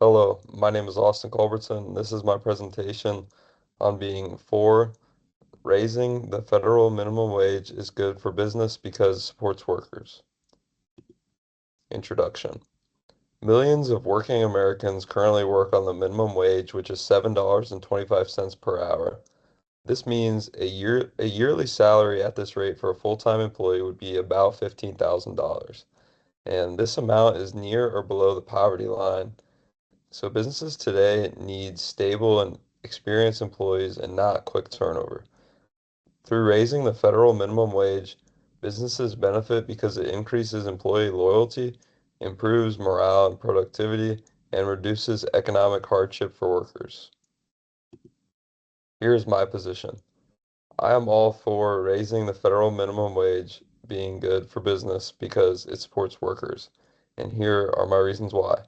Hello, my name is Austin Culbertson. This is my presentation on being for raising the federal minimum wage is good for business because it supports workers. Introduction. Millions of working Americans currently work on the minimum wage, which is $7.25 per hour. This means a yearly salary at this rate for a full-time employee would be about $15,000. And this amount is near or below the poverty line. So businesses today need stable and experienced employees and not quick turnover. Through raising the federal minimum wage, businesses benefit because it increases employee loyalty, improves morale and productivity, and reduces economic hardship for workers. Here's my position. I am all for raising the federal minimum wage being good for business because it supports workers. And here are my reasons why.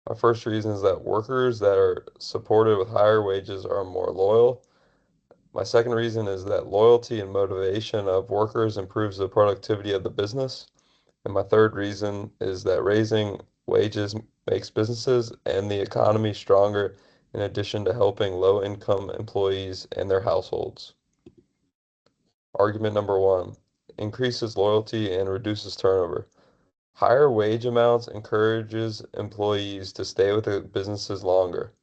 My first reason is that workers that are supported with higher wages are more loyal. My second reason is that loyalty and motivation of workers improves the productivity of the business. And my third reason is that raising wages makes businesses and the economy stronger in addition to helping low-income employees and their households. Argument number one, increases loyalty and reduces turnover. Higher wage amounts encourages employees to stay with the businesses longer.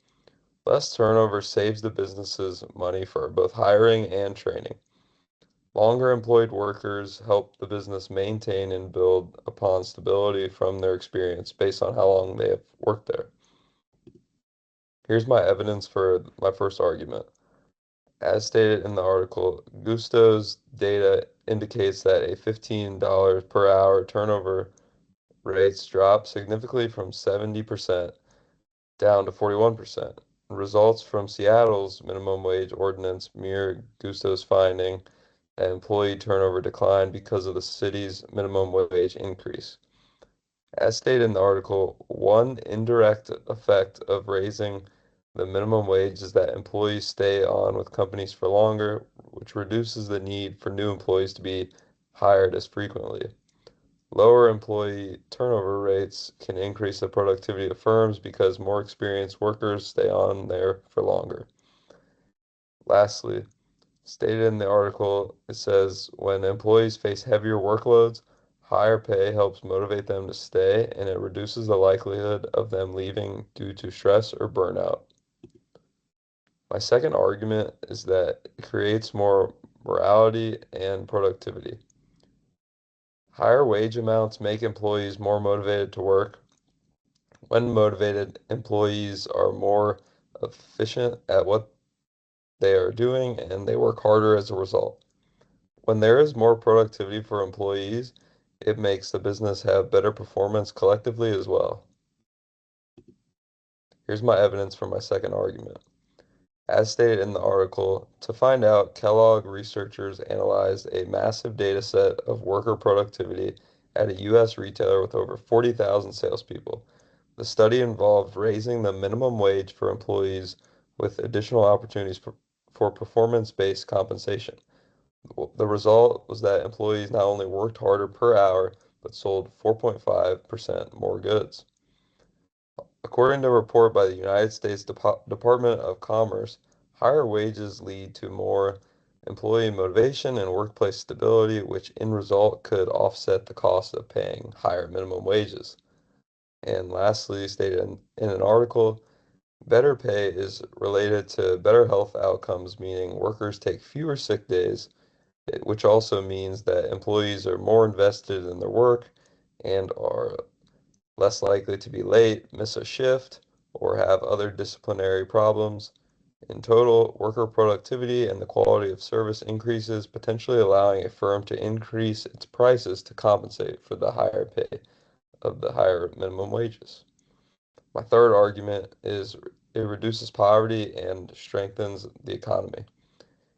Less turnover saves the businesses money for both hiring and training. Longer employed workers help the business maintain and build upon stability from their experience based on how long they have worked there. Here's my evidence for my first argument. As stated in the article, Gusto's data indicates that a $15 per hour turnover rates drop significantly from 70% down to 41%. Results from Seattle's minimum wage ordinance mirror Gusto's finding that employee turnover declined because of the city's minimum wage increase. As stated in the article, one indirect effect of raising the minimum wage is that employees stay on with companies for longer, which reduces the need for new employees to be hired as frequently. Lower employee turnover rates can increase the productivity of firms because more experienced workers stay on there for longer. Lastly, stated in the article, it says when employees face heavier workloads, higher pay helps motivate them to stay and it reduces the likelihood of them leaving due to stress or burnout. My second argument is that it creates more morality and productivity. Higher wage amounts make employees more motivated to work. When motivated, employees are more efficient at what they are doing and they work harder as a result. When there is more productivity for employees, it makes the business have better performance collectively as well. Here's my evidence for my second argument. As stated in the article, to find out, Kellogg researchers analyzed a massive data set of worker productivity at a U.S. retailer with over 40,000 salespeople. The study involved raising the minimum wage for employees with additional opportunities for performance-based compensation. The result was that employees not only worked harder per hour, but sold 4.5% more goods. According to a report by the United States Department of Commerce, higher wages lead to more employee motivation and workplace stability, which in result could offset the cost of paying higher minimum wages. And lastly, stated in an article, better pay is related to better health outcomes, meaning workers take fewer sick days, which also means that employees are more invested in their work and are less likely to be late, miss a shift, or have other disciplinary problems. In total, worker productivity and the quality of service increases, potentially allowing a firm to increase its prices to compensate for the higher pay of the higher minimum wages. My third argument is it reduces poverty and strengthens the economy.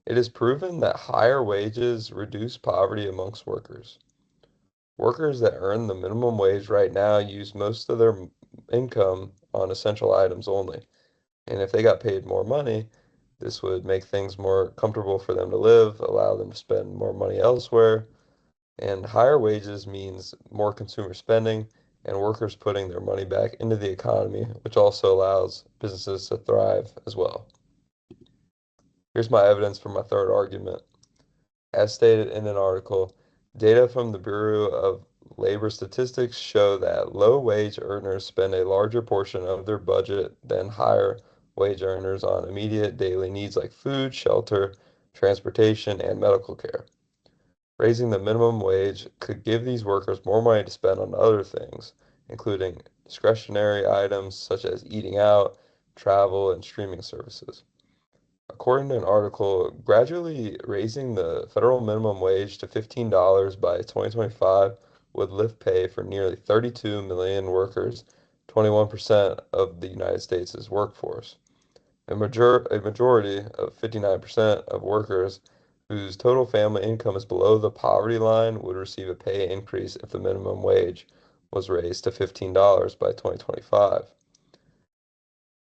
It is proven that higher wages reduce poverty amongst workers. Workers that earn the minimum wage right now use most of their income on essential items only. And if they got paid more money, this would make things more comfortable for them to live, allow them to spend more money elsewhere. And higher wages means more consumer spending, and workers putting their money back into the economy, which also allows businesses to thrive as well. Here's my evidence for my third argument. As stated in an article, data from the Bureau of Labor Statistics show that low-wage earners spend a larger portion of their budget than higher wage earners on immediate daily needs like food, shelter, transportation, and medical care. Raising the minimum wage could give these workers more money to spend on other things, including discretionary items such as eating out, travel, and streaming services. According to an article, gradually raising the federal minimum wage to $15 by 2025 would lift pay for nearly 32 million workers, 21% of the United States' workforce. A majority of 59% of workers whose total family income is below the poverty line would receive a pay increase if the minimum wage was raised to $15 by 2025.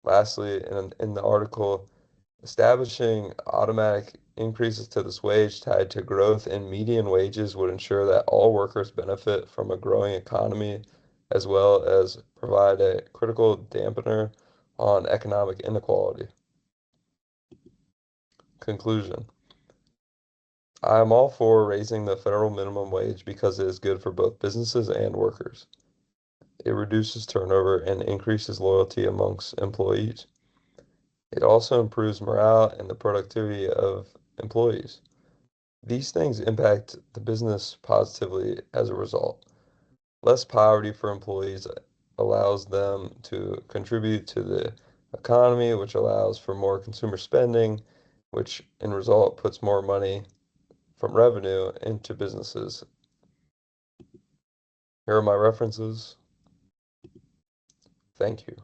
Lastly, in the article, establishing automatic increases to this wage tied to growth in median wages would ensure that all workers benefit from a growing economy, as well as provide a critical dampener on economic inequality. Conclusion. I am all for raising the federal minimum wage because it is good for both businesses and workers. It reduces turnover and increases loyalty amongst employees. It also improves morale and the productivity of employees. These things impact the business positively as a result. Less poverty for employees allows them to contribute to the economy, which allows for more consumer spending, which in result puts more money from revenue into businesses. Here are my references. Thank you.